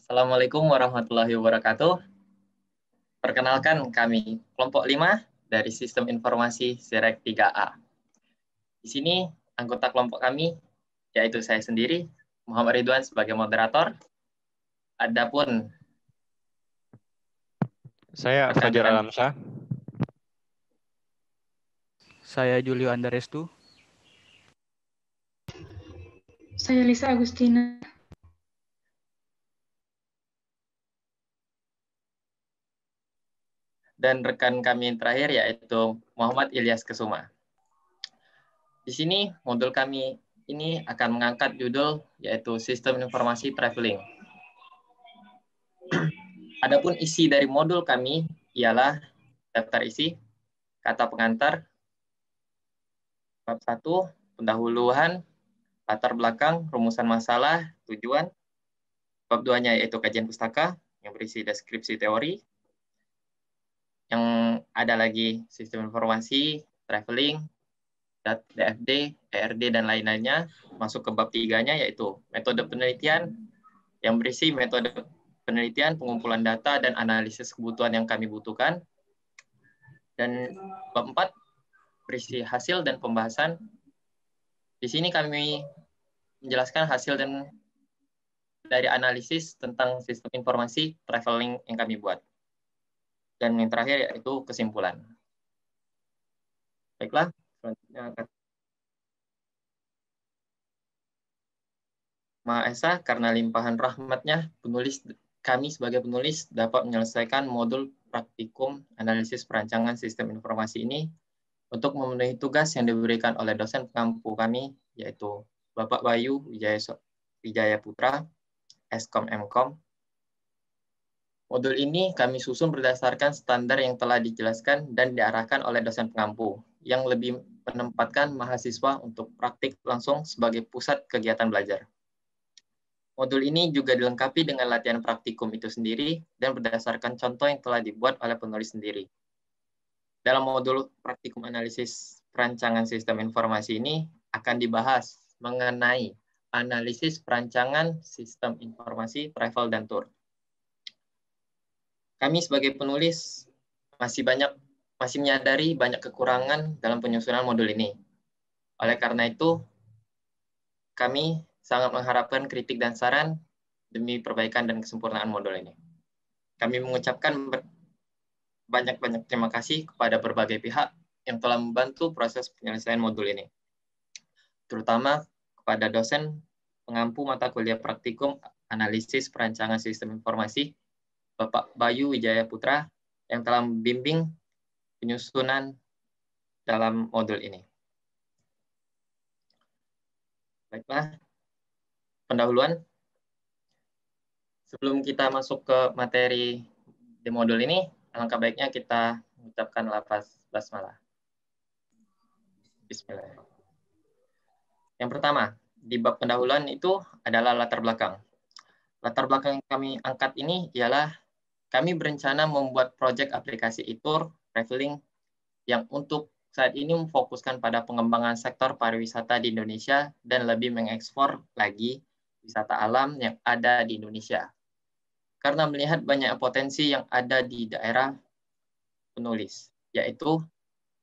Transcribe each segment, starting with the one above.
Assalamualaikum warahmatullahi wabarakatuh. Perkenalkan kami kelompok 5 dari Sistem Informasi Sirek 3A. Di sini anggota kelompok kami, yaitu saya sendiri, Muhammad Ridwan sebagai moderator. Adapun saya Fajar rekan-rekan Alamsyah. Saya Julio Andarestu. Saya Lisa Agustina. Dan rekan kami yang terakhir yaitu Muhammad Ilyas Kesuma. Di sini modul kami ini akan mengangkat judul yaitu Sistem Informasi Traveling. Adapun isi dari modul kami ialah daftar isi, kata pengantar, bab 1, pendahuluan, latar belakang, rumusan masalah, tujuan. Bab 2-nya yaitu kajian pustaka yang berisi deskripsi teori. Yang ada lagi sistem informasi, traveling, DFD, ERD, dan lain-lainnya. Masuk ke bab 3-nya yaitu metode penelitian yang berisi metode penelitian, pengumpulan data, dan analisis kebutuhan yang kami butuhkan. Dan bab 4 berisi hasil dan pembahasan. Di sini kami menjelaskan hasil dan dari analisis tentang sistem informasi traveling yang kami buat. Dan yang terakhir yaitu kesimpulan. Baiklah, selanjutnya Maha Esa, karena limpahan rahmatnya, kami sebagai penulis dapat menyelesaikan modul praktikum analisis perancangan sistem informasi ini untuk memenuhi tugas yang diberikan oleh dosen pengampu kami, yaitu Bapak Bayu Wijaya Putra, Eskom Mkom. Modul ini kami susun berdasarkan standar yang telah dijelaskan dan diarahkan oleh dosen pengampu, yang lebih menempatkan mahasiswa untuk praktik langsung sebagai pusat kegiatan belajar. Modul ini juga dilengkapi dengan latihan praktikum itu sendiri dan berdasarkan contoh yang telah dibuat oleh penulis sendiri. Dalam modul praktikum analisis perancangan sistem informasi ini akan dibahas mengenai analisis perancangan sistem informasi travel dan tour. Kami sebagai penulis masih menyadari banyak kekurangan dalam penyusunan modul ini. Oleh karena itu, kami sangat mengharapkan kritik dan saran demi perbaikan dan kesempurnaan modul ini. Kami mengucapkan banyak-banyak terima kasih kepada berbagai pihak yang telah membantu proses penyelesaian modul ini, terutama kepada dosen pengampu mata kuliah praktikum analisis perancangan sistem informasi, Bapak Bayu Wijaya Putra, yang telah membimbing penyusunan dalam modul ini. Baiklah, pendahuluan. Sebelum kita masuk ke materi di modul ini, alangkah baiknya kita mengucapkan lafaz basmalah. Bismillah. Yang pertama, di bab pendahuluan itu adalah latar belakang. Latar belakang yang kami angkat ini ialah kami berencana membuat proyek aplikasi e-tour traveling yang untuk saat ini memfokuskan pada pengembangan sektor pariwisata di Indonesia dan lebih mengekspor lagi wisata alam yang ada di Indonesia. Karena melihat banyak potensi yang ada di daerah penulis, yaitu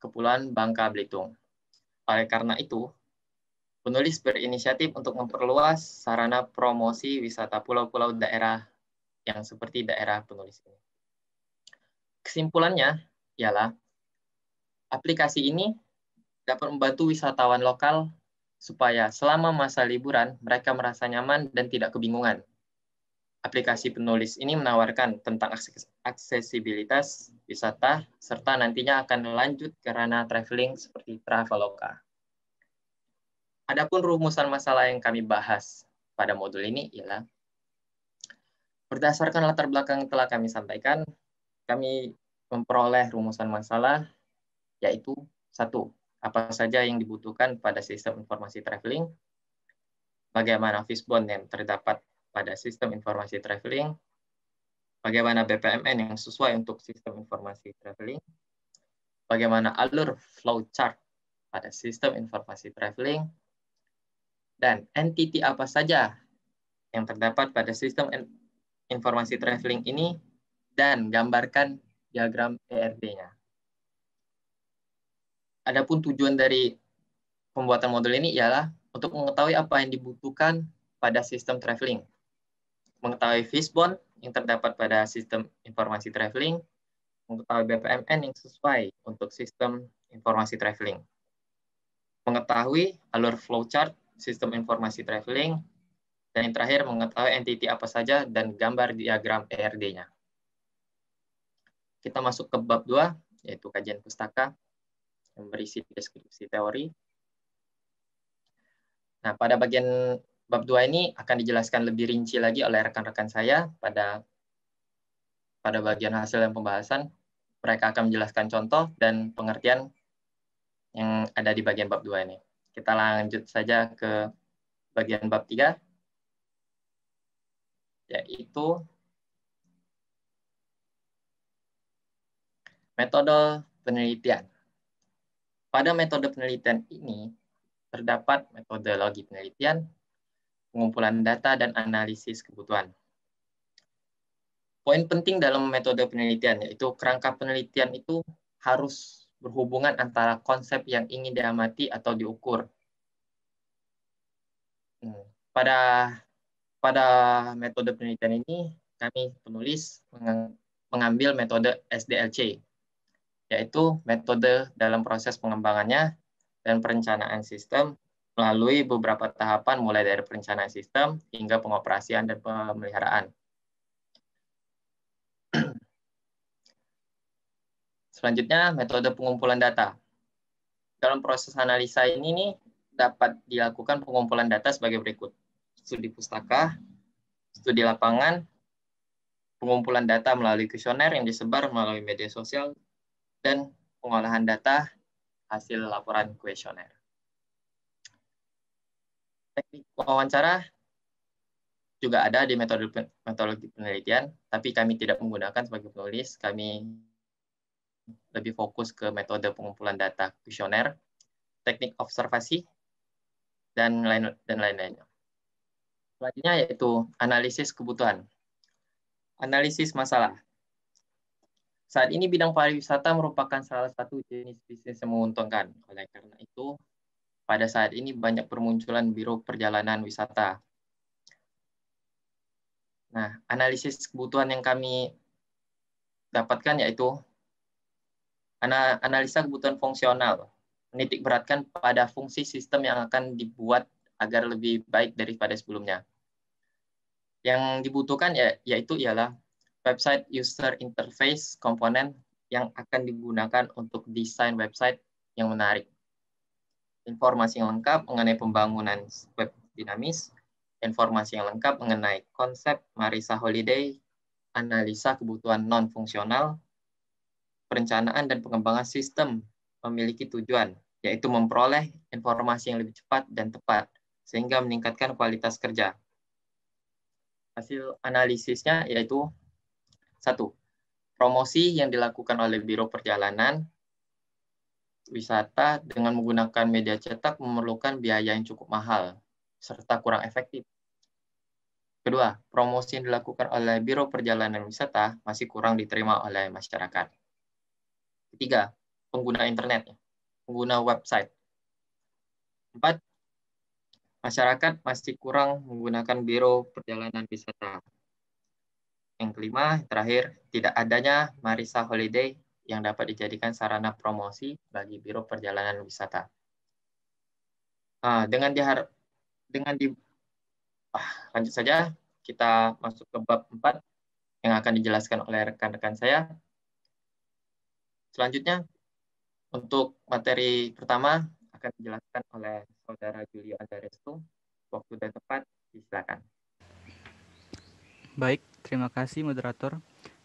Kepulauan Bangka Belitung. Oleh karena itu, penulis berinisiatif untuk memperluas sarana promosi wisata pulau-pulau daerah yang seperti daerah penulis ini. Kesimpulannya ialah aplikasi ini dapat membantu wisatawan lokal supaya selama masa liburan mereka merasa nyaman dan tidak kebingungan. Aplikasi penulis ini menawarkan tentang aksesibilitas wisata serta nantinya akan lanjut ke ranah traveling seperti Traveloka. Adapun rumusan masalah yang kami bahas pada modul ini ialah berdasarkan latar belakang yang telah kami sampaikan, kami memperoleh rumusan masalah, yaitu 1. Apa saja yang dibutuhkan pada sistem informasi traveling, bagaimana fishbone yang terdapat pada sistem informasi traveling, bagaimana BPMN yang sesuai untuk sistem informasi traveling, bagaimana alur flowchart pada sistem informasi traveling, dan entity apa saja yang terdapat pada sistem informasi traveling ini dan gambarkan diagram ERD-nya. Adapun tujuan dari pembuatan modul ini ialah untuk mengetahui apa yang dibutuhkan pada sistem traveling, mengetahui fishbone yang terdapat pada sistem informasi traveling, mengetahui BPMN yang sesuai untuk sistem informasi traveling, mengetahui alur flowchart sistem informasi traveling, dan yang terakhir mengetahui entity apa saja dan gambar diagram ERD-nya. Kita masuk ke bab 2, yaitu kajian pustaka, yang berisi deskripsi teori. Nah, pada bagian bab 2 ini akan dijelaskan lebih rinci lagi oleh rekan-rekan saya pada bagian hasil dan pembahasan. Mereka akan menjelaskan contoh dan pengertian yang ada di bagian bab 2 ini. Kita lanjut saja ke bagian bab 3, yaitu metode penelitian. Pada metode penelitian ini, terdapat metodologi penelitian, pengumpulan data, dan analisis kebutuhan. Poin penting dalam metode penelitian yaitu kerangka penelitian itu harus berhubungan antara konsep yang ingin diamati atau diukur. Pada metode penelitian ini, kami penulis mengambil metode SDLC, yaitu metode dalam proses pengembangannya dan perencanaan sistem melalui beberapa tahapan mulai dari perencanaan sistem hingga pengoperasian dan pemeliharaan. Selanjutnya, metode pengumpulan data. Dalam proses analisa ini nih, dapat dilakukan pengumpulan data sebagai berikut. Studi pustaka, studi lapangan, pengumpulan data melalui kuesioner yang disebar melalui media sosial, dan pengolahan data hasil laporan kuesioner. Teknik wawancara juga ada di metodologi penelitian, tapi kami tidak menggunakan sebagai penulis. Kami lebih fokus ke metode pengumpulan data kuesioner, teknik observasi, dan lain-lainnya. Selanjutnya yaitu analisis kebutuhan. Analisis masalah. Saat ini bidang pariwisata merupakan salah satu jenis bisnis yang menguntungkan. Oleh karena itu, pada saat ini banyak bermunculan biro perjalanan wisata. Nah, analisis kebutuhan yang kami dapatkan yaitu analisa kebutuhan fungsional, menitik beratkan pada fungsi sistem yang akan dibuat agar lebih baik daripada sebelumnya. Yang dibutuhkan yaitu ialah website user interface komponen yang akan digunakan untuk desain website yang menarik. Informasi yang lengkap mengenai pembangunan web dinamis, informasi yang lengkap mengenai konsep Marisa Holiday, analisa kebutuhan non-fungsional, perencanaan dan pengembangan sistem memiliki tujuan, yaitu memperoleh informasi yang lebih cepat dan tepat, sehingga meningkatkan kualitas kerja. Hasil analisisnya yaitu 1. Promosi yang dilakukan oleh Biro Perjalanan Wisata dengan menggunakan media cetak memerlukan biaya yang cukup mahal, serta kurang efektif. Kedua, promosi yang dilakukan oleh Biro Perjalanan Wisata masih kurang diterima oleh masyarakat. Ketiga, pengguna internet, pengguna website. 4, masyarakat masih kurang menggunakan Biro Perjalanan Wisata. Yang kelima, terakhir, tidak adanya Marisa Holiday yang dapat dijadikan sarana promosi bagi Biro Perjalanan Wisata. Lanjut saja, kita masuk ke bab 4 yang akan dijelaskan oleh rekan-rekan saya. Selanjutnya, untuk materi pertama akan dijelaskan oleh Saudara Julio Andarestu. Waktu dan tepat, silakan. Baik, terima kasih moderator.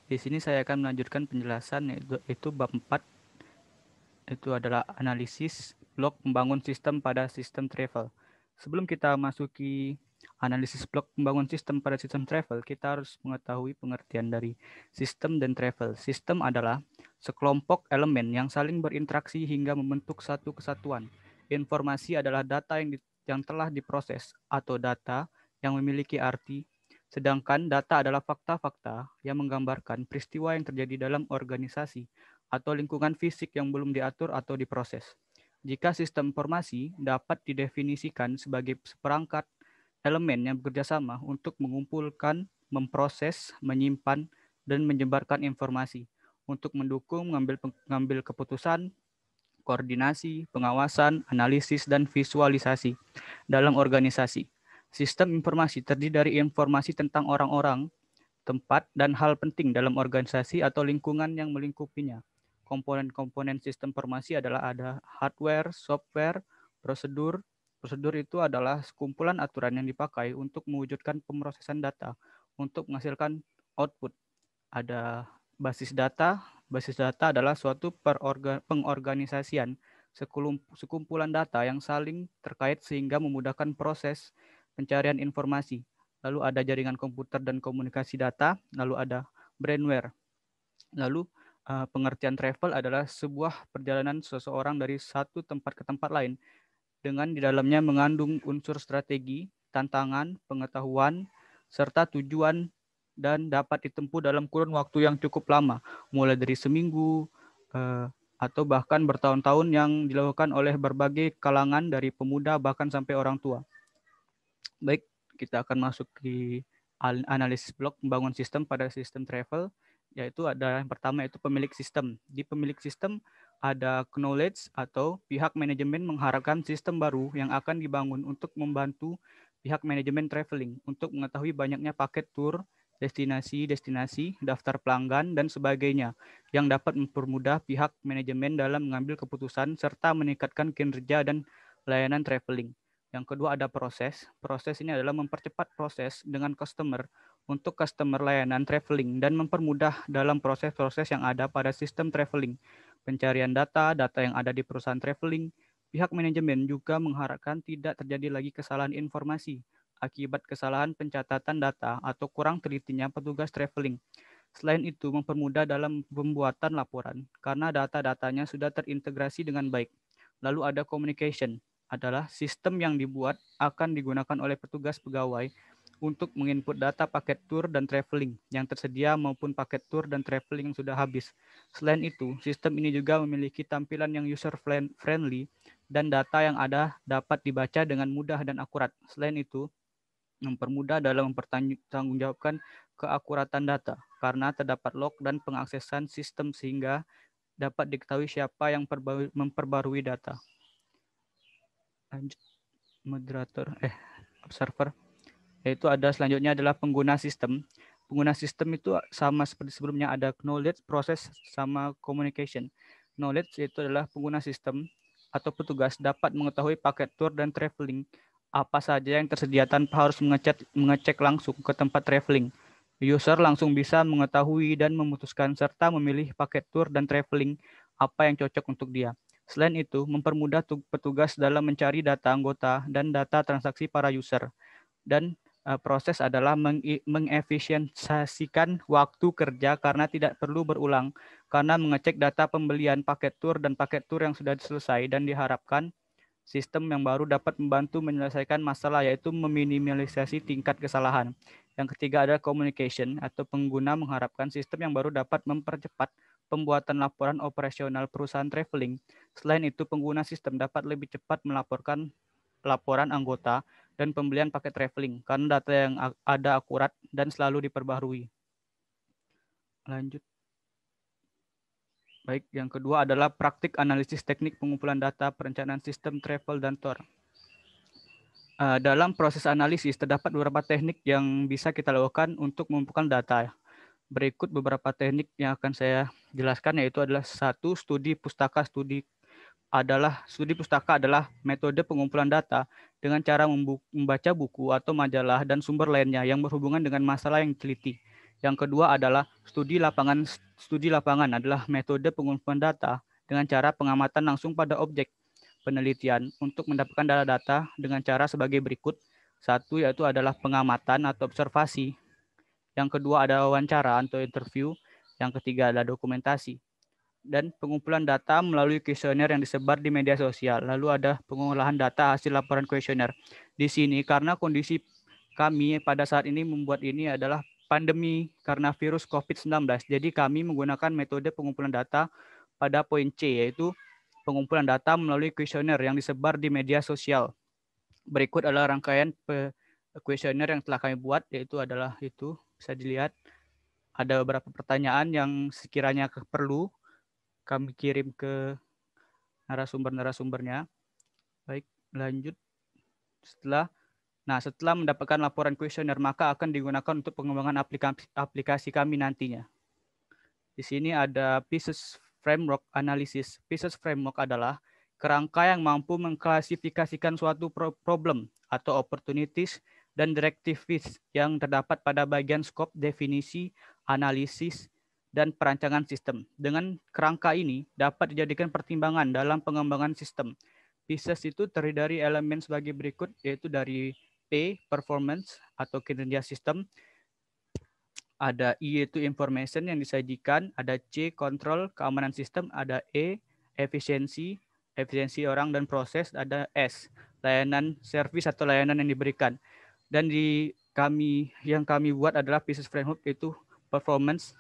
Di sini saya akan melanjutkan penjelasan yaitu bab 4. Itu adalah analisis blok membangun sistem pada sistem travel. Sebelum kita masuki analisis blok membangun sistem pada sistem travel, kita harus mengetahui pengertian dari sistem dan travel. Sistem adalah sekelompok elemen yang saling berinteraksi hingga membentuk satu kesatuan. Informasi adalah data yang telah diproses atau data yang memiliki arti. Sedangkan data adalah fakta-fakta yang menggambarkan peristiwa yang terjadi dalam organisasi atau lingkungan fisik yang belum diatur atau diproses. Jika sistem informasi dapat didefinisikan sebagai seperangkat elemen yang bekerja sama untuk mengumpulkan, memproses, menyimpan, dan menyebarkan informasi untuk mendukung mengambil keputusan, koordinasi, pengawasan, analisis, dan visualisasi dalam organisasi. Sistem informasi terdiri dari informasi tentang orang-orang, tempat, dan hal penting dalam organisasi atau lingkungan yang melingkupinya. Komponen-komponen sistem informasi adalah ada hardware, software, prosedur. Prosedur itu adalah sekumpulan aturan yang dipakai untuk mewujudkan pemrosesan data untuk menghasilkan output. Ada basis data. Basis data adalah suatu pengorganisasian sekumpulan data yang saling terkait sehingga memudahkan proses pencarian informasi. Lalu ada jaringan komputer dan komunikasi data, lalu ada brainware. Lalu pengertian travel adalah sebuah perjalanan seseorang dari satu tempat ke tempat lain dengan di dalamnya mengandung unsur strategi, tantangan, pengetahuan, serta tujuan dan dapat ditempuh dalam kurun waktu yang cukup lama, mulai dari seminggu atau bahkan bertahun-tahun yang dilakukan oleh berbagai kalangan dari pemuda bahkan sampai orang tua. Baik, kita akan masuk di analisis blok membangun sistem pada sistem travel, yaitu ada yang pertama yaitu pemilik sistem. Di pemilik sistem ada knowledge atau pihak manajemen mengharapkan sistem baru yang akan dibangun untuk membantu pihak manajemen traveling untuk mengetahui banyaknya paket tour, destinasi, daftar pelanggan, dan sebagainya yang dapat mempermudah pihak manajemen dalam mengambil keputusan serta meningkatkan kinerja dan layanan traveling. Yang kedua ada proses. Proses ini adalah mempercepat proses dengan customer untuk customer layanan traveling dan mempermudah dalam proses-proses yang ada pada sistem traveling. Pencarian data yang ada di perusahaan traveling. Pihak manajemen juga mengharapkan tidak terjadi lagi kesalahan informasi akibat kesalahan pencatatan data atau kurang telitinya petugas traveling. Selain itu, mempermudah dalam pembuatan laporan karena data-datanya sudah terintegrasi dengan baik. Lalu ada communication, adalah sistem yang dibuat akan digunakan oleh petugas pegawai untuk menginput data paket tour dan traveling yang tersedia maupun paket tour dan traveling yang sudah habis. Selain itu, sistem ini juga memiliki tampilan yang user-friendly dan data yang ada dapat dibaca dengan mudah dan akurat. Selain itu, mempermudah dalam mempertanggungjawabkan keakuratan data karena terdapat log dan pengaksesan sistem sehingga dapat diketahui siapa yang memperbarui data. Lanjut, observer. Yaitu ada selanjutnya adalah pengguna sistem. Pengguna sistem itu sama seperti sebelumnya ada knowledge, proses, sama communication. Knowledge itu adalah pengguna sistem atau petugas dapat mengetahui paket tour dan traveling apa saja yang tersedia tanpa harus mengecek langsung ke tempat traveling. User langsung bisa mengetahui dan memutuskan serta memilih paket tour dan traveling apa yang cocok untuk dia. Selain itu, mempermudah petugas dalam mencari data anggota dan data transaksi para user. Dan proses adalah mengefisiensikan waktu kerja karena tidak perlu berulang karena mengecek data pembelian paket tour dan paket tour yang sudah selesai dan diharapkan sistem yang baru dapat membantu menyelesaikan masalah yaitu meminimalisasi tingkat kesalahan. Yang ketiga adalah communication atau pengguna mengharapkan sistem yang baru dapat mempercepat pembuatan laporan operasional perusahaan traveling. Selain itu, pengguna sistem dapat lebih cepat melaporkan laporan anggota dan pembelian paket traveling karena data yang ada akurat dan selalu diperbaharui. Lanjut. Baik, yang kedua adalah praktik analisis teknik pengumpulan data perencanaan sistem travel dan tour. Dalam proses analisis terdapat beberapa teknik yang bisa kita lakukan untuk mengumpulkan data. Berikut beberapa teknik yang akan saya jelaskan, yaitu adalah satu, studi pustaka. Studi pustaka adalah metode pengumpulan data dengan cara membaca buku atau majalah dan sumber lainnya yang berhubungan dengan masalah yang diteliti. Yang kedua adalah studi lapangan. Studi lapangan adalah metode pengumpulan data dengan cara pengamatan langsung pada objek penelitian untuk mendapatkan data dengan cara sebagai berikut. Satu yaitu adalah pengamatan atau observasi. Yang kedua ada wawancara atau interview. Yang ketiga adalah dokumentasi. Dan pengumpulan data melalui kuesioner yang disebar di media sosial. Lalu ada pengolahan data hasil laporan kuesioner. Di sini karena kondisi kami pada saat ini membuat ini adalah pandemi karena virus COVID-19. Jadi kami menggunakan metode pengumpulan data pada poin C, yaitu pengumpulan data melalui kuesioner yang disebar di media sosial. Berikut adalah rangkaian kuesioner yang telah kami buat, yaitu adalah itu, bisa dilihat. Ada beberapa pertanyaan yang sekiranya perlu kami kirim ke narasumbernya. Baik, lanjut. Setelah mendapatkan laporan kuesioner, maka akan digunakan untuk pengembangan aplikasi kami nantinya. Di sini ada Pieces Framework Analysis. Pieces Framework adalah kerangka yang mampu mengklasifikasikan suatu problem atau opportunities dan directives yang terdapat pada bagian scope, definisi, analisis, dan perancangan sistem. Dengan kerangka ini dapat dijadikan pertimbangan dalam pengembangan sistem. Pieces itu terdiri dari elemen sebagai berikut, yaitu dari P, performance atau kinerja sistem. Ada I, yaitu information yang disajikan. Ada C, control, keamanan sistem. Ada E, efisiensi orang dan proses. Ada S, layanan service atau layanan yang diberikan. Dan yang kami buat adalah Pieces Framework, yaitu performance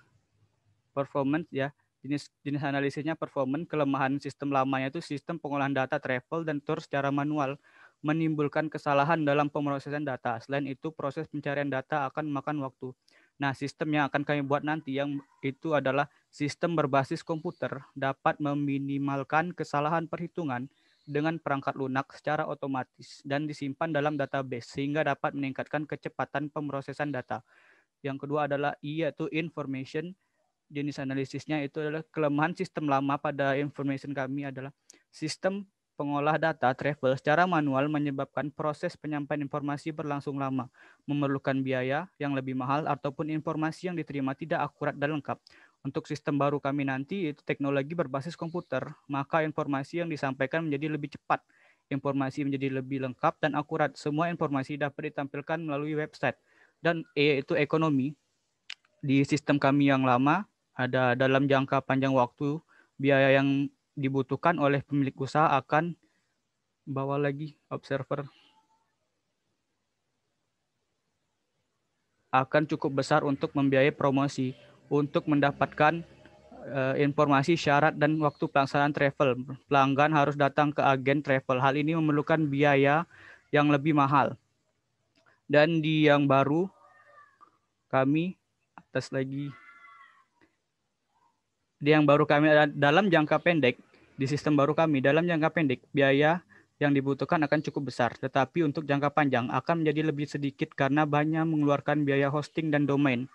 ya. Jenis analisisnya performance. Kelemahan sistem lamanya itu sistem pengolahan data travel dan tour secara manual, menimbulkan kesalahan dalam pemrosesan data. Selain itu, proses pencarian data akan memakan waktu. Nah, sistem yang akan kami buat nanti yang itu adalah sistem berbasis komputer, dapat meminimalkan kesalahan perhitungan dengan perangkat lunak secara otomatis dan disimpan dalam database sehingga dapat meningkatkan kecepatan pemrosesan data. Yang kedua adalah I, yaitu information. Jenis analisisnya itu adalah kelemahan sistem lama pada information kami adalah sistem pengolah data travel secara manual menyebabkan proses penyampaian informasi berlangsung lama, memerlukan biaya yang lebih mahal ataupun informasi yang diterima tidak akurat dan lengkap. Untuk sistem baru kami nanti yaitu teknologi berbasis komputer, maka informasi yang disampaikan menjadi lebih cepat, informasi menjadi lebih lengkap dan akurat. Semua informasi dapat ditampilkan melalui website. Dan E, yaitu ekonomi. Di sistem kami yang lama, ada dalam jangka panjang waktu, biaya yang dibutuhkan oleh pemilik usaha akan akan cukup besar untuk membiayai promosi. Untuk mendapatkan informasi syarat dan waktu pelaksanaan travel, pelanggan harus datang ke agen travel. Hal ini memerlukan biaya yang lebih mahal. Dan di yang baru, kami dalam jangka pendek, di sistem baru kami, dalam jangka pendek, biaya yang dibutuhkan akan cukup besar. Tetapi untuk jangka panjang akan menjadi lebih sedikit karena banyak mengeluarkan biaya hosting dan domain.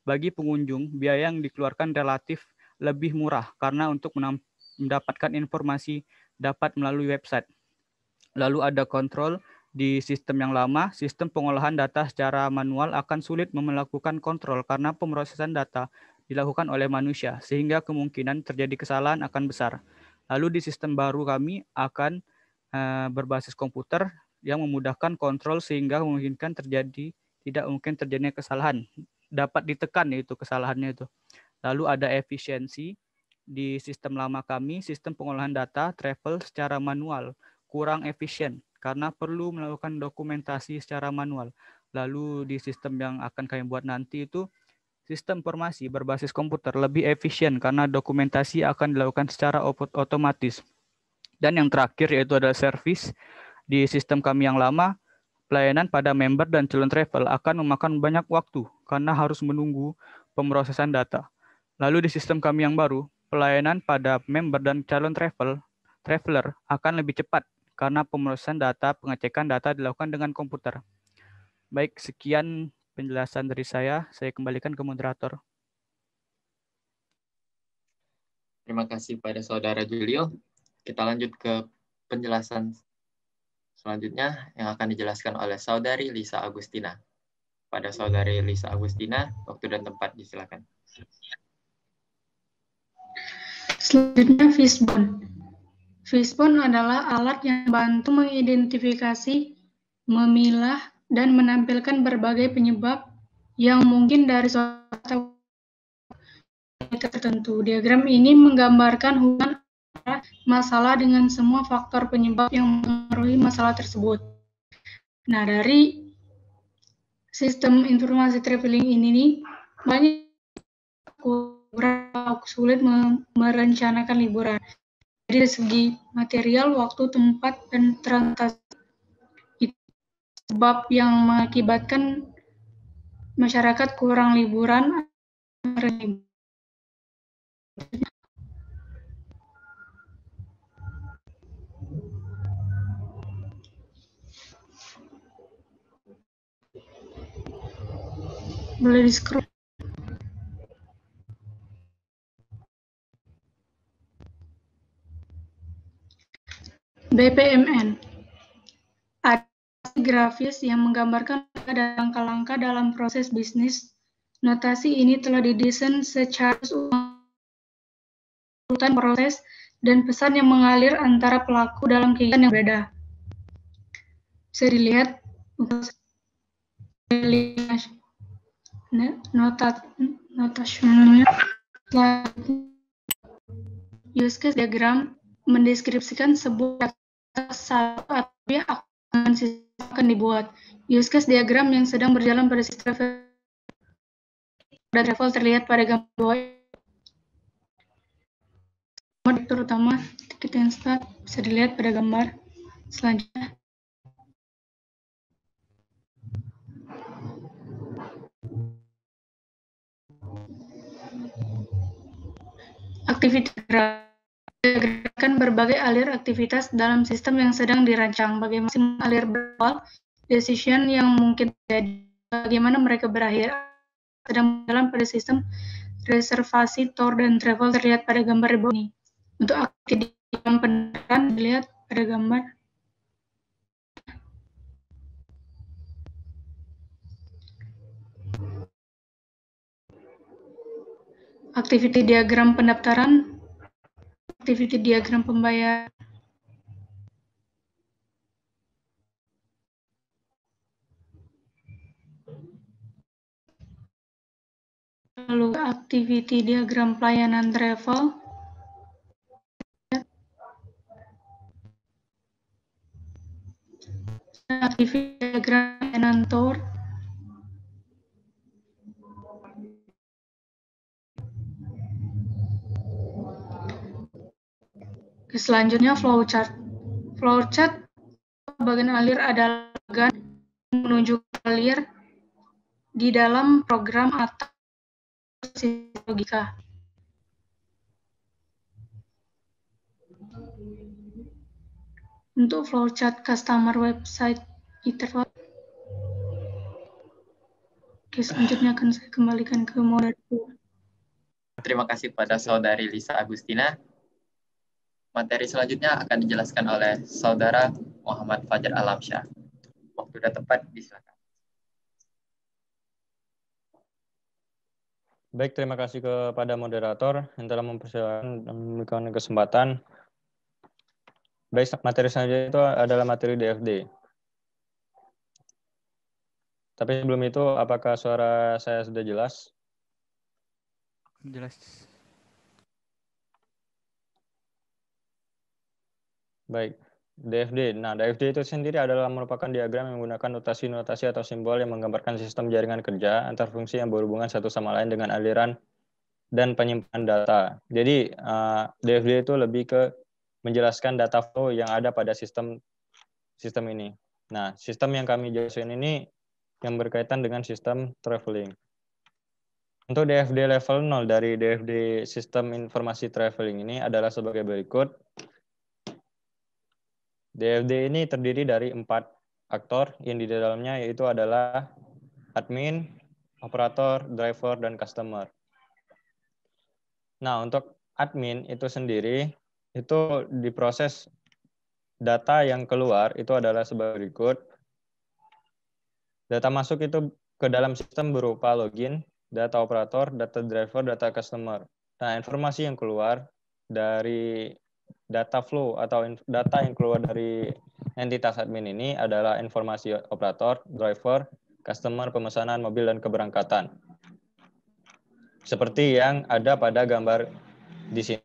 Bagi pengunjung, biaya yang dikeluarkan relatif lebih murah karena untuk mendapatkan informasi dapat melalui website. Lalu ada kontrol. Di sistem yang lama, sistem pengolahan data secara manual akan sulit melakukan kontrol karena pemrosesan data dilakukan oleh manusia, sehingga kemungkinan terjadi kesalahan akan besar. Lalu di sistem baru kami akan berbasis komputer yang memudahkan kontrol sehingga tidak mungkin terjadinya kesalahan. Dapat ditekan itu kesalahannya itu. Lalu ada efisiensi. Di sistem lama kami, sistem pengolahan data travel secara manual kurang efisien karena perlu melakukan dokumentasi secara manual. Lalu di sistem yang akan kami buat nanti itu sistem informasi berbasis komputer lebih efisien karena dokumentasi akan dilakukan secara otomatis. Dan yang terakhir yaitu adalah service. Di sistem kami yang lama, pelayanan pada member dan calon travel akan memakan banyak waktu karena harus menunggu pemrosesan data. Lalu di sistem kami yang baru, pelayanan pada member dan calon traveler akan lebih cepat karena pemrosesan data, pengecekan data dilakukan dengan komputer. Baik, sekian penjelasan dari saya kembalikan ke moderator. Terima kasih pada Saudara Julio. Kita lanjut ke penjelasan selanjutnya yang akan dijelaskan oleh Saudari Lisa Agustina. Pada Saudari Lisa Agustina, waktu dan tempat disilakan. Selanjutnya Fishbone. Fishbone adalah alat yang membantu mengidentifikasi, memilah, dan menampilkan berbagai penyebab yang mungkin dari suatu tertentu. Diagram ini menggambarkan hubungan antara masalah dengan semua faktor penyebab yang mempengaruhi masalah tersebut. Nah, dari sistem informasi traveling ini nih banyak sulit merencanakan liburan. Jadi dari segi material, waktu, tempat, dan transportasi itu sebab yang mengakibatkan masyarakat kurang liburan. Boleh di-scroll. BPMN. Ada grafis yang menggambarkan langkah-langkah dalam proses bisnis. Notasi ini telah didesain secara urutan proses dan pesan yang mengalir antara pelaku dalam kegiatan yang berbeda. Bisa dilihat notasionalnya. Use case diagram mendeskripsikan sebuah satu yang akan dibuat. Use case diagram yang sedang berjalan pada sistem travel terlihat pada gambar bawah. Terutama tiket yang start bisa dilihat pada gambar selanjutnya. Aktivitas gerakan berbagai alir aktivitas dalam sistem yang sedang dirancang. Bagaimana alir berawal, decision yang mungkin terjadi, bagaimana mereka berakhir, sedang berjalan pada sistem reservasi, tour, dan travel terlihat pada gambar di bawah ini. Untuk aktivitas pendataan dilihat pada gambar. Aktiviti diagram pendaftaran, aktiviti diagram pembayaran, lalu aktiviti diagram pelayanan travel, aktiviti diagram pelayanan tour, selanjutnya flowchart. Flowchart bagian alir adalah bagian menuju alir di dalam program atau sistem logika. Untuk flowchart customer website e-travel. Oke, selanjutnya akan saya kembalikan ke moderator. Terima kasih pada Saudari Lisa Agustina. Materi selanjutnya akan dijelaskan oleh Saudara Muhammad Fajar Alamsyah. Waktu sudah tepat, disilakan. Baik, terima kasih kepada moderator yang telah mempersilahkan dan memberikan kesempatan. Baik, materi selanjutnya itu adalah materi DFD. Tapi sebelum itu, apakah suara saya sudah jelas? Jelas. Baik, DFD. Nah, DFD itu sendiri adalah merupakan diagram yang menggunakan notasi-notasi atau simbol yang menggambarkan sistem jaringan kerja antar fungsi yang berhubungan satu sama lain dengan aliran dan penyimpanan data. Jadi, DFD itu lebih ke menjelaskan data flow yang ada pada sistem ini. Nah, sistem yang kami jelasin ini yang berkaitan dengan sistem traveling. Untuk DFD level 0 dari DFD sistem informasi traveling ini adalah sebagai berikut. DFD ini terdiri dari 4 aktor yang di dalamnya yaitu adalah admin, operator, driver, dan customer. Nah, untuk admin itu sendiri, itu diproses data yang keluar itu adalah sebagai berikut. Data masuk itu ke dalam sistem berupa login, data operator, data driver, data customer. Nah, informasi yang keluar dari data flow atau data yang keluar dari entitas admin ini adalah informasi operator, driver, customer, pemesanan mobil, dan keberangkatan. Seperti yang ada pada gambar di sini.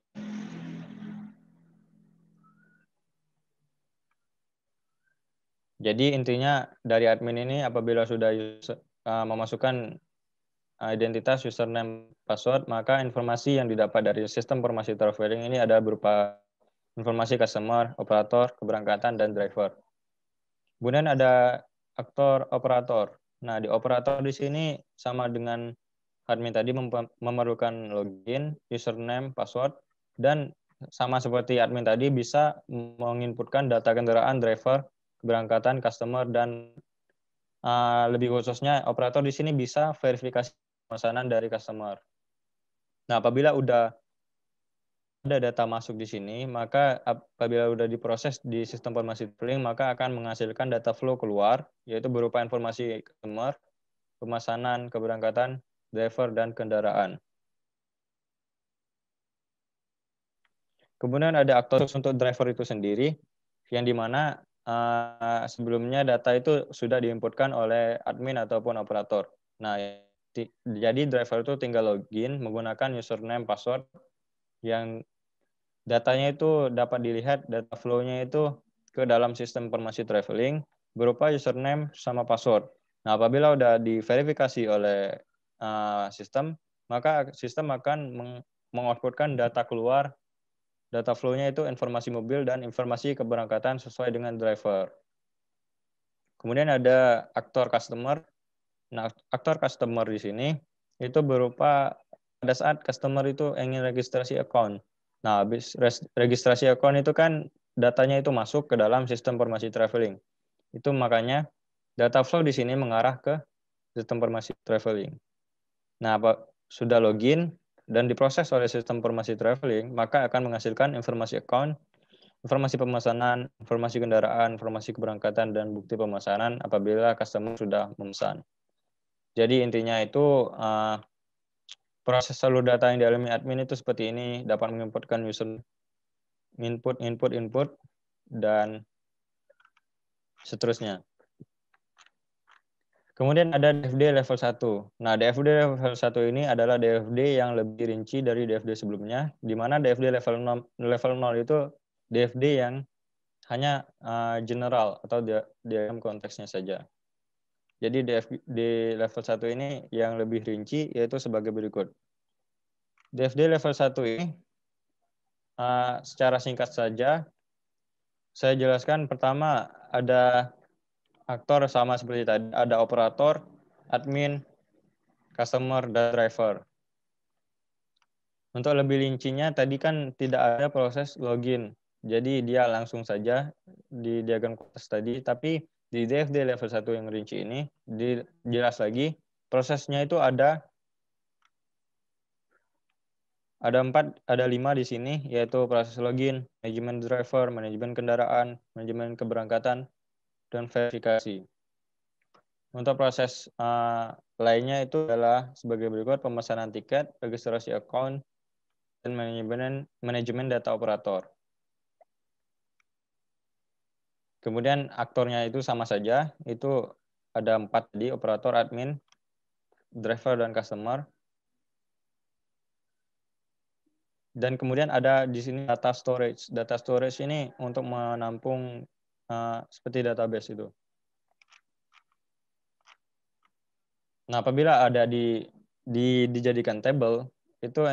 Jadi intinya dari admin ini apabila sudah memasukkan identitas, username, password, maka informasi yang didapat dari sistem informasi traveling ini ada berupa informasi customer, operator, keberangkatan, dan driver. Kemudian ada aktor operator. Nah, di operator di sini sama dengan admin tadi memerlukan login, username, password, dan sama seperti admin tadi bisa menginputkan data kendaraan, driver, keberangkatan, customer, dan lebih khususnya operator di sini bisa verifikasi pemesanan dari customer. Nah, apabila udah ada data masuk di sini, maka apabila udah diproses di sistem informasi traveling, maka akan menghasilkan data flow keluar, yaitu berupa informasi customer, pemesanan, keberangkatan, driver, dan kendaraan. Kemudian ada aktor untuk driver itu sendiri, yang dimana sebelumnya data itu sudah diinputkan oleh admin ataupun operator. Nah, jadi driver itu tinggal login menggunakan username, password, yang datanya itu dapat dilihat data flow-nya itu ke dalam sistem informasi traveling berupa username sama password. Nah, apabila sudah diverifikasi oleh sistem, maka sistem akan mengoutputkan data keluar, data flow-nya itu informasi mobil dan informasi keberangkatan sesuai dengan driver. Kemudian ada aktor customer. Nah, aktor customer di sini itu berupa pada saat customer itu ingin registrasi account. Nah, habis registrasi account itu kan datanya itu masuk ke dalam sistem informasi traveling. Itu makanya data flow di sini mengarah ke sistem informasi traveling. Nah, sudah login dan diproses oleh sistem informasi traveling, maka akan menghasilkan informasi account, informasi pemesanan, informasi kendaraan, informasi keberangkatan, dan bukti pemesanan apabila customer sudah memesan. Jadi intinya itu proses seluruh data yang dialami admin itu seperti ini, dapat menginputkan user input, dan seterusnya. Kemudian ada DFD level 1. Nah, DFD level 1 ini adalah DFD yang lebih rinci dari DFD sebelumnya, di mana DFD level 0 itu DFD yang hanya general atau dalam konteksnya saja. Jadi DFD level 1 ini yang lebih rinci yaitu sebagai berikut. DFD level 1 ini secara singkat saja saya jelaskan. Pertama ada aktor sama seperti tadi, ada operator, admin, customer, dan driver. Untuk lebih rincinya tadi kan tidak ada proses login. Jadi dia langsung saja di diagram konteks tadi, tapi di DFD level 1 yang rinci ini jelas lagi prosesnya itu ada 5 di sini, yaitu proses login, manajemen driver, manajemen kendaraan, manajemen keberangkatan, dan verifikasi. Untuk proses lainnya itu adalah sebagai berikut: pemesanan tiket, registrasi account, dan manajemen data operator. Kemudian aktornya itu sama saja, itu ada 4 tadi, operator, admin, driver, dan customer. Dan kemudian ada di sini data storage. Data storage ini untuk menampung seperti database itu. Nah, apabila ada dijadikan table, itu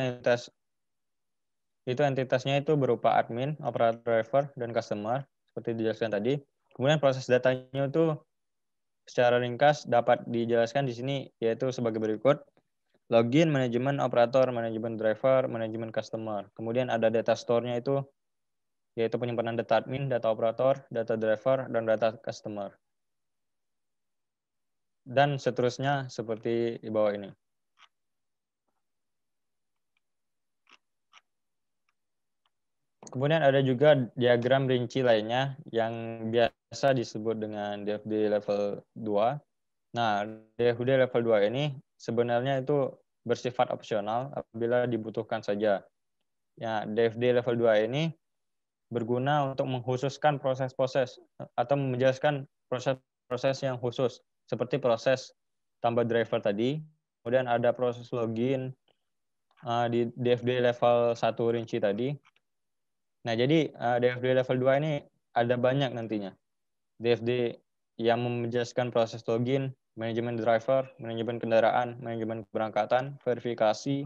entitasnya itu berupa admin, operator, driver, dan customer, seperti dijelaskan tadi. Kemudian proses datanya itu secara ringkas dapat dijelaskan di sini, yaitu sebagai berikut: login, manajemen operator, manajemen driver, manajemen customer. Kemudian ada data store-nya itu, yaitu penyimpanan data admin, data operator, data driver, dan data customer. Dan seterusnya seperti di bawah ini. Kemudian ada juga diagram rinci lainnya yang biasa disebut dengan DFD level 2. Nah, DFD level 2 ini sebenarnya itu bersifat opsional apabila dibutuhkan saja. Ya, DFD level 2 ini berguna untuk mengkhususkan proses-proses atau menjelaskan proses-proses yang khusus, seperti proses tambah driver tadi, kemudian ada proses login di DFD level 1 rinci tadi. Nah, jadi DFD level 2 ini ada banyak nantinya. DFD yang menjelaskan proses login, manajemen driver, manajemen kendaraan, manajemen keberangkatan, verifikasi,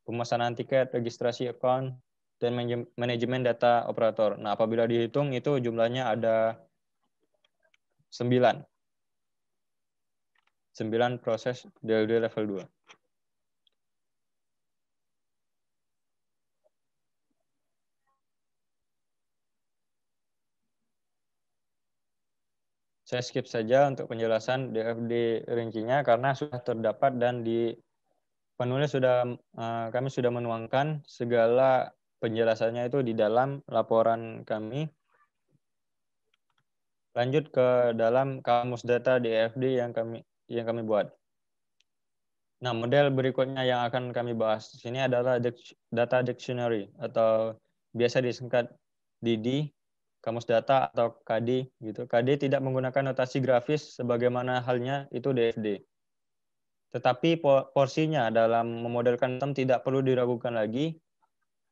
pemesanan tiket, registrasi account, dan manajemen data operator. Nah, apabila dihitung itu jumlahnya ada 9. 9 proses DLD level 2. Saya skip saja untuk penjelasan DFD rincinya karena sudah terdapat dan di penulis kami sudah menuangkan segala penjelasannya itu di dalam laporan kami. Lanjut ke dalam kamus data DFD yang kami buat. Nah, model berikutnya yang akan kami bahas di sini adalah data dictionary atau biasa disingkat DD, kamus data atau KD gitu. KD tidak menggunakan notasi grafis sebagaimana halnya itu DFD. Tetapi porsinya dalam memodelkan sistem tidak perlu diragukan lagi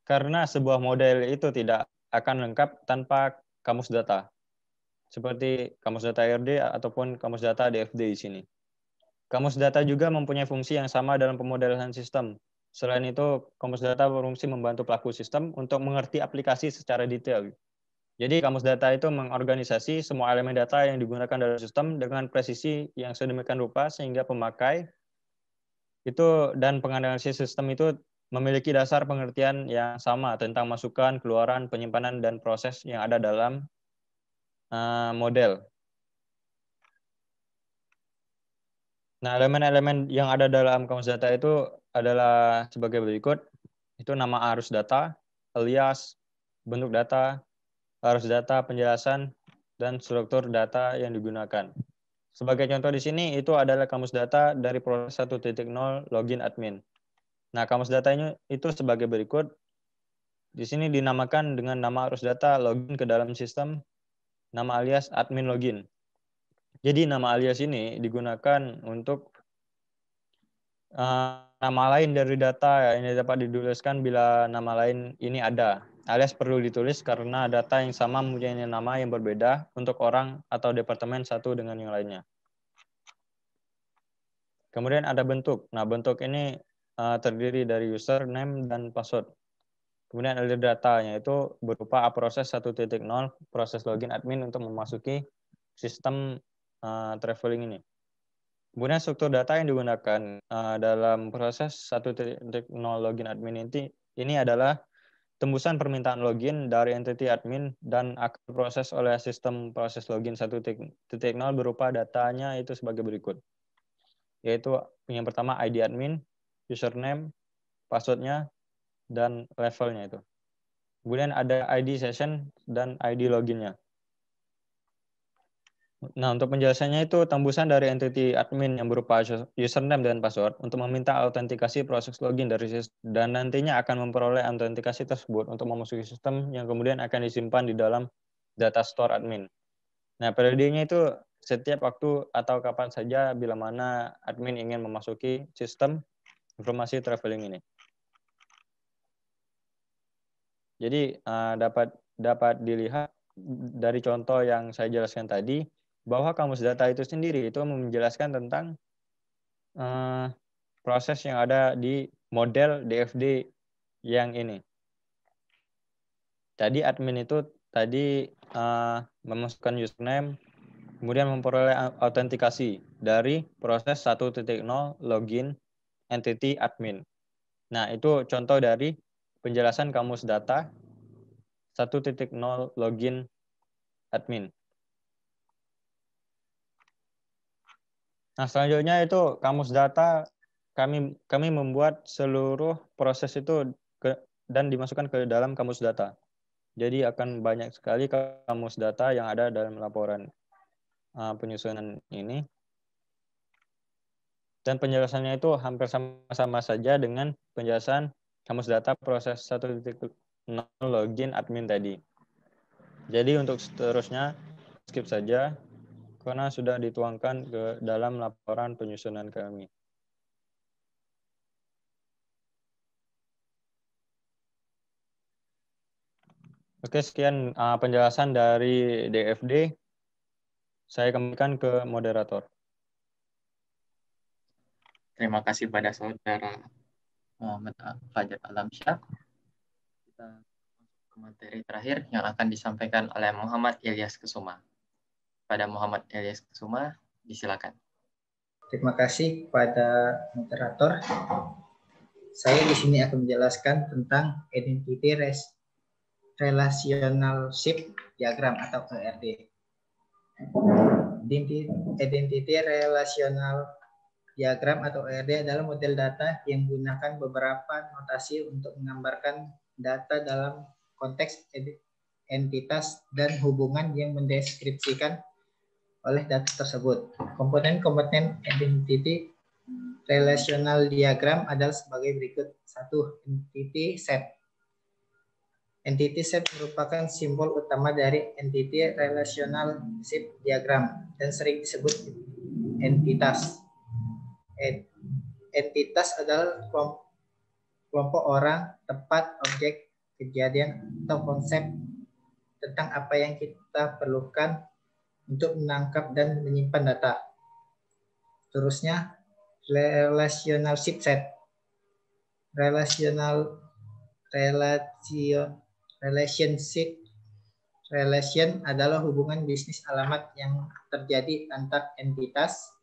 karena sebuah model itu tidak akan lengkap tanpa kamus data. Seperti kamus data RD ataupun kamus data DFD di sini. Kamus data juga mempunyai fungsi yang sama dalam pemodelan sistem. Selain itu, kamus data berfungsi membantu pelaku sistem untuk mengerti aplikasi secara detail. Jadi, kamus data itu mengorganisasi semua elemen data yang digunakan dalam sistem dengan presisi yang sedemikian rupa sehingga pemakai itu dan penganalisis sistem itu memiliki dasar pengertian yang sama tentang masukan, keluaran, penyimpanan, dan proses yang ada dalam model. Nah, elemen-elemen yang ada dalam kamus data itu adalah sebagai berikut. Itu nama arus data, alias, bentuk data, arus data, penjelasan, dan struktur data yang digunakan. Sebagai contoh di sini, itu adalah kamus data dari proses 1.0 login admin. Nah, kamus data ini itu sebagai berikut. Di sini dinamakan dengan nama arus data login ke dalam sistem, nama alias admin login. Jadi nama alias ini digunakan untuk nama lain dari data ini dapat dituliskan bila nama lain ini ada. Alias perlu ditulis karena data yang sama mempunyai nama yang berbeda untuk orang atau departemen satu dengan yang lainnya. Kemudian ada bentuk. Nah, bentuk ini terdiri dari username dan password. Kemudian ada datanya itu berupa proses 1.0 proses login admin untuk memasuki sistem traveling ini. Kemudian struktur data yang digunakan dalam proses 1.0 login admin ini adalah tembusan permintaan login dari entity admin dan akan diproses oleh sistem proses login 1.0 berupa datanya itu sebagai berikut. Yaitu yang pertama ID admin, username, passwordnya, dan levelnya itu. Kemudian ada ID session dan ID loginnya. Nah, untuk penjelasannya itu tembusan dari entity admin yang berupa username dan password untuk meminta autentikasi proses login dari sistem dan nantinya akan memperoleh autentikasi tersebut untuk memasuki sistem yang kemudian akan disimpan di dalam data store admin. Nah, periodenya itu setiap waktu atau kapan saja bila mana admin ingin memasuki sistem informasi traveling ini. Jadi dapat dilihat dari contoh yang saya jelaskan tadi bahwa kamus data itu sendiri itu menjelaskan tentang proses yang ada di model DFD yang ini. Tadi admin itu memasukkan username, kemudian memperoleh autentikasi dari proses 1.0 login entity admin. Nah, itu contoh dari penjelasan kamus data 1.0 login admin. Nah, selanjutnya itu kamus data kami membuat seluruh proses itu dan dimasukkan ke dalam kamus data. Jadi akan banyak sekali kamus data yang ada dalam laporan penyusunan ini. Dan penjelasannya itu hampir sama-sama saja dengan penjelasan kamus data proses 1.0 login admin tadi. Jadi untuk seterusnya skip saja karena sudah dituangkan ke dalam laporan penyusunan kami. Oke, sekian penjelasan dari DFD. Saya kembalikan ke moderator. Terima kasih pada saudara Muhammad Fajar Alamsyah. Kita masuk ke materi terakhir yang akan disampaikan oleh Muhammad Ilyas Kesuma. Pada Muhammad Ilyas Kesuma, disilakan. Terima kasih kepada moderator. Saya di sini akan menjelaskan tentang Identity Relationship Diagram atau ERD. Identity Relational Diagram atau ERD adalah model data yang menggunakan beberapa notasi untuk menggambarkan data dalam konteks entitas dan hubungan yang mendeskripsikan oleh data tersebut. Komponen-komponen Identity Relational Diagram adalah sebagai berikut. 1. Entity set. Entity set merupakan simbol utama dari Entity Relationship Diagram dan sering disebut entitas. Entitas adalah kelompok orang, tempat, objek, kejadian, atau konsep tentang apa yang kita perlukan untuk menangkap dan menyimpan data. Terusnya, relationship set. Relation adalah hubungan bisnis alamat yang terjadi antar entitas.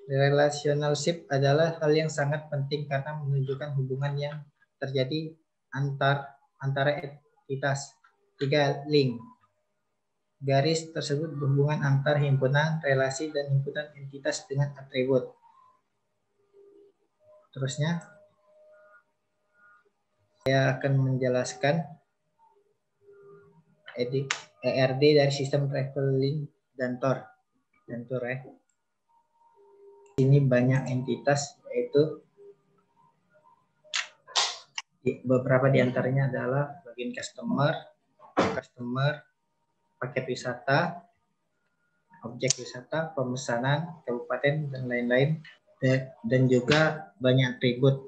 Relationship adalah hal yang sangat penting karena menunjukkan hubungan yang terjadi antara entitas. 3. Link. Garis tersebut berhubungan antar himpunan relasi dan himpunan entitas dengan atribut. Terusnya, saya akan menjelaskan ERD dari sistem traveling dan TOR. Ini banyak entitas, yaitu beberapa di antaranya adalah bagian customer, paket wisata, objek wisata, pemesanan, kabupaten, dan lain-lain. Dan juga banyak atribut.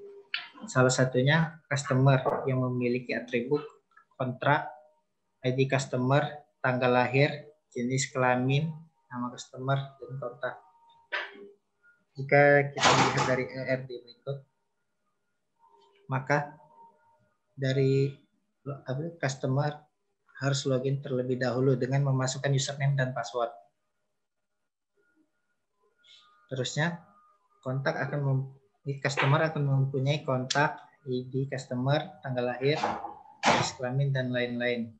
Salah satunya customer yang memiliki atribut kontrak, ID customer, tanggal lahir, jenis kelamin, nama customer, dan kontak. Jika kita lihat dari ERD berikut, maka dari customer harus login terlebih dahulu dengan memasukkan username dan password. Terusnya, customer akan mempunyai kontak, ID customer, tanggal lahir, jenis kelamin, dan lain-lain.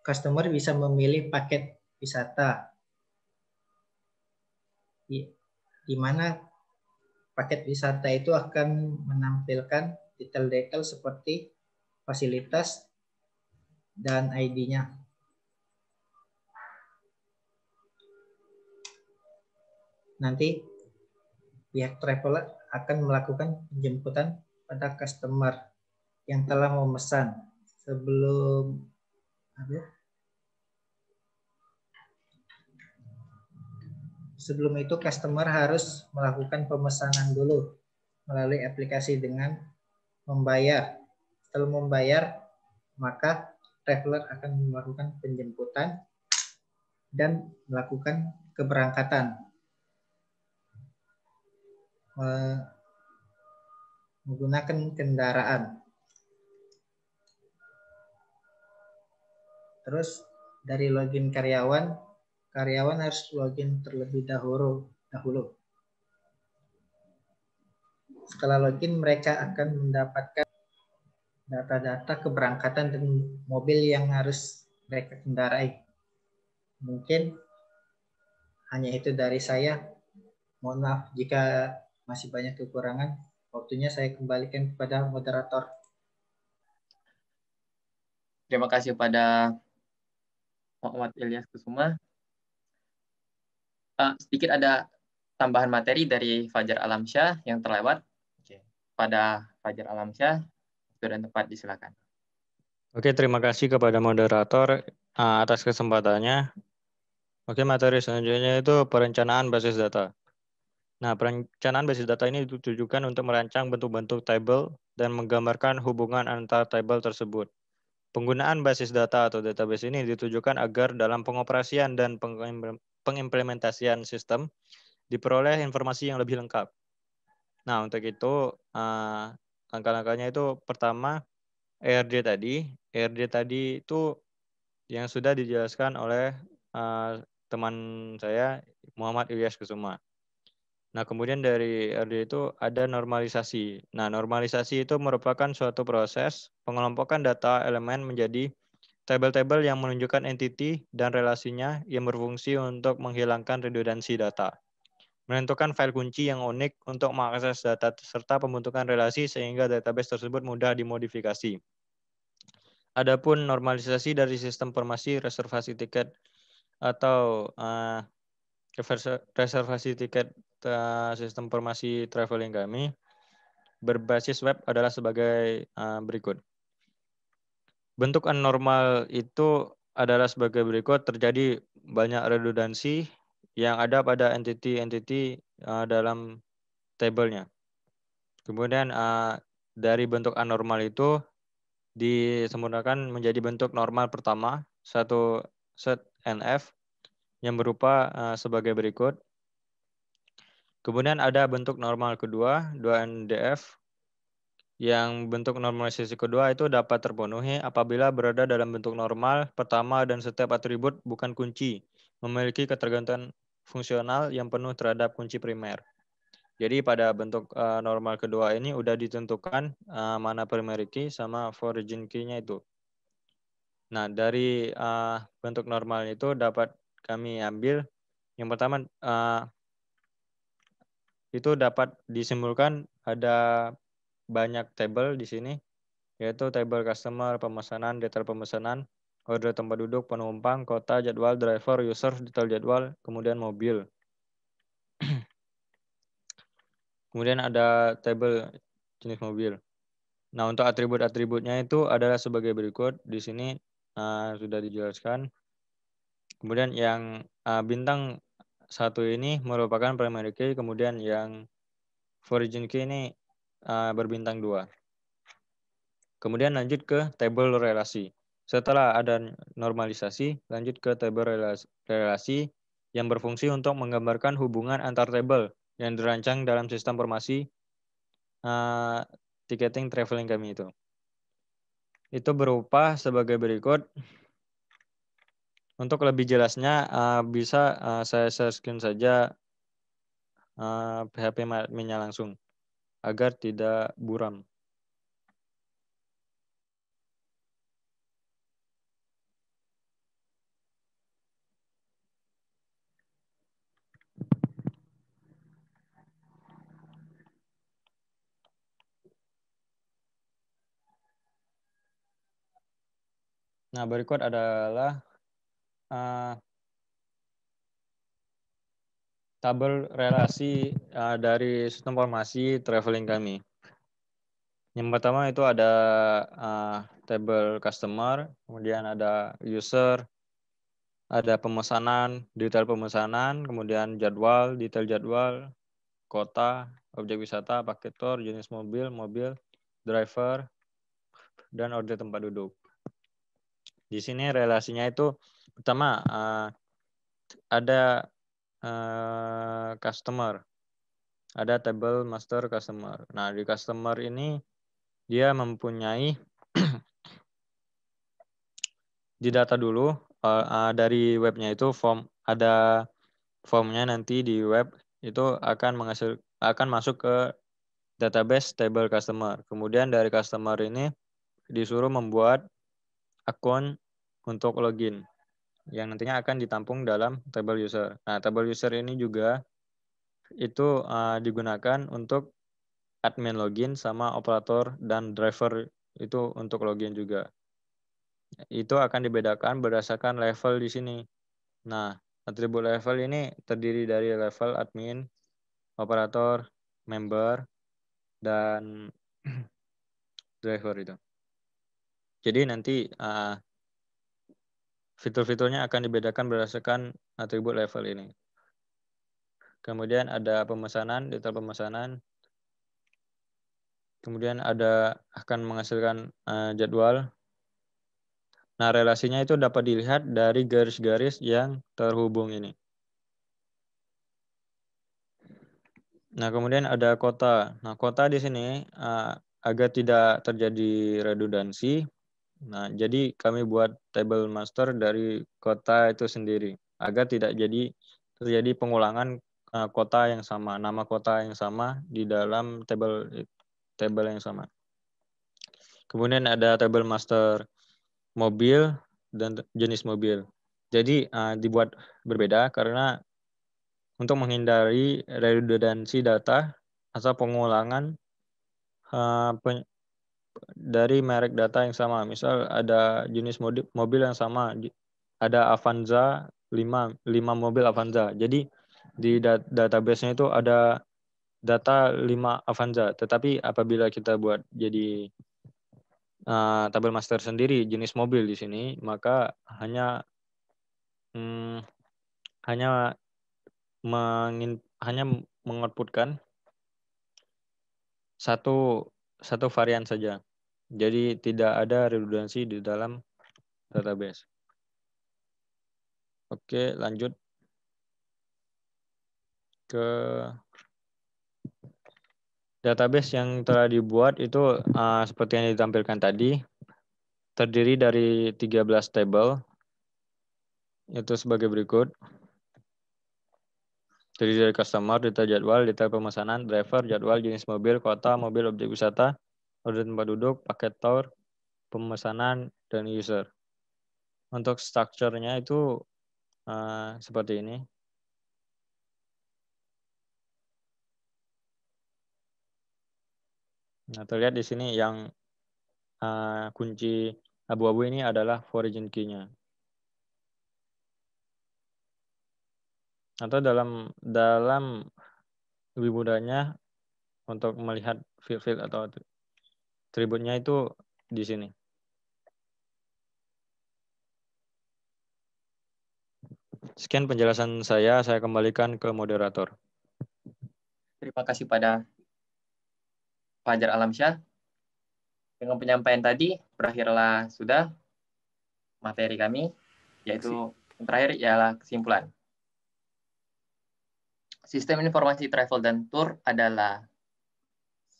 Customer bisa memilih paket wisata, di mana paket wisata itu akan menampilkan detail-detail seperti fasilitas dan ID-nya. Nanti pihak traveler akan melakukan penjemputan pada customer yang telah memesan. Sebelum itu customer harus melakukan pemesanan dulu melalui aplikasi dengan membayar. Setelah membayar, maka traveler akan melakukan penjemputan dan melakukan keberangkatan. Menggunakan kendaraan. Terus dari login karyawan harus login terlebih dahulu. Setelah login, mereka akan mendapatkan data-data keberangkatan dan mobil yang harus mereka kendarai. Mungkin hanya itu dari saya. Mohon maaf jika masih banyak kekurangan. Waktunya saya kembalikan kepada moderator. Terima kasih pada Muhammad Ilyas Kesuma. Sedikit ada tambahan materi dari Fajar Alamsyah yang terlewat. Pada Fajar Alamsyah, sudah tepat, disilakan. Oke, terima kasih kepada moderator atas kesempatannya. Oke, materi selanjutnya itu perencanaan basis data. Nah, perencanaan basis data ini ditujukan untuk merancang bentuk-bentuk tabel dan menggambarkan hubungan antar tabel tersebut. Penggunaan basis data atau database ini ditujukan agar dalam pengoperasian dan pengimplementasian sistem diperoleh informasi yang lebih lengkap. Nah, untuk itu langkah-langkahnya itu pertama ERD tadi. ERD tadi itu yang sudah dijelaskan oleh teman saya Muhammad Ilyas Kusuma. Nah, kemudian dari ERD itu ada normalisasi. Nah, normalisasi itu merupakan suatu proses pengelompokan data elemen menjadi tabel-tabel yang menunjukkan entiti dan relasinya yang berfungsi untuk menghilangkan redundansi data. Menentukan file kunci yang unik untuk mengakses data serta pembentukan relasi sehingga database tersebut mudah dimodifikasi. Adapun normalisasi dari sistem informasi reservasi tiket atau reservasi tiket sistem informasi traveling kami berbasis web adalah sebagai berikut. Bentuk anormal itu adalah sebagai berikut, terjadi banyak redundansi yang ada pada entity-entity dalam tabelnya. Kemudian dari bentuk anormal itu disempurnakan menjadi bentuk normal pertama, satu set NF yang berupa sebagai berikut. Kemudian ada bentuk normal kedua, 2NDF, yang bentuk normalisasi kedua itu dapat terpenuhi apabila berada dalam bentuk normal pertama dan setiap atribut bukan kunci, memiliki ketergantungan fungsional yang penuh terhadap kunci primer. Jadi pada bentuk normal kedua ini udah ditentukan mana primary key sama origin key-nya itu. Nah, dari bentuk normal itu dapat kami ambil yang pertama itu dapat disimpulkan ada banyak tabel di sini, yaitu tabel customer, pemesanan, detail pemesanan, order tempat duduk, penumpang, kota, jadwal, driver, user, detail jadwal, kemudian mobil. Kemudian ada tabel jenis mobil. Nah, untuk atribut-atributnya itu adalah sebagai berikut. Di sini sudah dijelaskan. Kemudian yang bintang 1 ini merupakan primary key, kemudian yang origin key ini berbintang 2. Kemudian lanjut ke tabel relasi. Setelah ada normalisasi, lanjut ke tabel relasi yang berfungsi untuk menggambarkan hubungan antar tabel yang dirancang dalam sistem informasi ticketing traveling kami itu. Itu berupa sebagai berikut. Untuk lebih jelasnya bisa saya share screen saja HP adminnya langsung agar tidak buram. Nah, berikut adalah tabel relasi dari sistem informasi traveling kami. Yang pertama itu ada tabel customer, kemudian ada user, ada pemesanan, detail pemesanan, kemudian jadwal, detail jadwal, kota, objek wisata, paket tour, jenis mobil, driver, dan order tempat duduk. Di sini relasinya itu pertama ada customer, ada tabel master customer. Nah, di customer ini dia mempunyai di data dulu dari webnya itu ada formnya, nanti di web itu akan masuk ke database table customer. Kemudian dari customer ini disuruh membuat akun untuk login yang nantinya akan ditampung dalam table user. Nah, table user ini juga itu digunakan untuk admin login sama operator dan driver itu untuk login juga. Itu akan dibedakan berdasarkan level di sini. Nah, atribut level ini terdiri dari level admin, operator, member, dan driver itu. Jadi nanti fitur-fiturnya akan dibedakan berdasarkan atribut level ini. Kemudian ada pemesanan, detail pemesanan. Kemudian ada akan menghasilkan jadwal. Nah, relasinya itu dapat dilihat dari garis-garis yang terhubung ini. Nah, kemudian ada kota. Nah, kota di sini agar tidak terjadi redundansi. Nah, jadi kami buat table master dari kota itu sendiri agar tidak terjadi pengulangan kota yang sama, nama kota yang sama di dalam table yang sama. Kemudian ada table master mobil dan jenis mobil. Jadi dibuat berbeda karena untuk menghindari redundansi data atau pengulangan dari merek data yang sama. Misal ada jenis mobil yang sama, ada Avanza 5 mobil Avanza. Jadi di database-nya itu ada data 5 Avanza. Tetapi apabila kita buat jadi tabel master sendiri jenis mobil di sini, maka hanya mengoutputkan satu varian saja. Jadi tidak ada redundansi di dalam database. Oke, lanjut ke database yang telah dibuat itu seperti yang ditampilkan tadi, terdiri dari 13 table. Itu sebagai berikut. Terdiri dari customer, detail jadwal, detail pemesanan, driver, jadwal, jenis mobil, kota, mobil, objek wisata, order tempat duduk, paket tour, pemesanan, dan user. Untuk structure-nya itu seperti ini. Nah, terlihat di sini yang kunci abu-abu ini adalah origin key-nya. Atau dalam lebih mudahnya untuk melihat field atau atributnya itu di sini. Sekian penjelasan saya kembalikan ke moderator. Terima kasih pada Fajar Alamsyah. Dengan penyampaian tadi, berakhirlah sudah materi kami, yaitu yang terakhir ialah kesimpulan. Sistem informasi travel dan tour adalah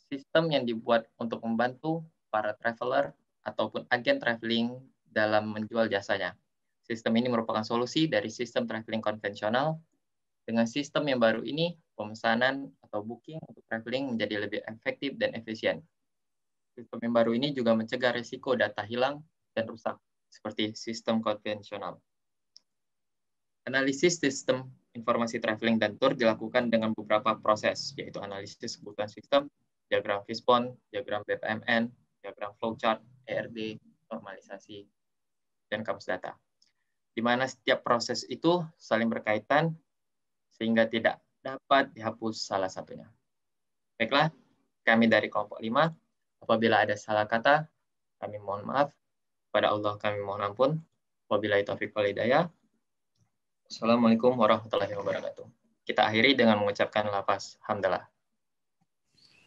sistem yang dibuat untuk membantu para traveler ataupun agen traveling dalam menjual jasanya. Sistem ini merupakan solusi dari sistem traveling konvensional. Dengan sistem yang baru ini, pemesanan atau booking untuk traveling menjadi lebih efektif dan efisien. Sistem yang baru ini juga mencegah risiko data hilang dan rusak, seperti sistem konvensional. Analisis sistem informasi traveling dan tour dilakukan dengan beberapa proses, yaitu analisis kebutuhan sistem, diagram Fishbone, diagram BPMN, diagram flowchart, ERD, normalisasi, dan kamus data. Di mana setiap proses itu saling berkaitan sehingga tidak dapat dihapus salah satunya. Baiklah, kami dari kelompok 5, apabila ada salah kata, kami mohon maaf. Kepada Allah kami mohon ampun. Wabillahi taufiq wal hidayah. Assalamualaikum warahmatullahi wabarakatuh. Kita akhiri dengan mengucapkan lafaz hamdalah.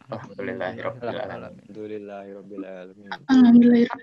Alhamdulillahirabbil alamin. Alhamdulillahirabbil alamin. Alhamdulillah.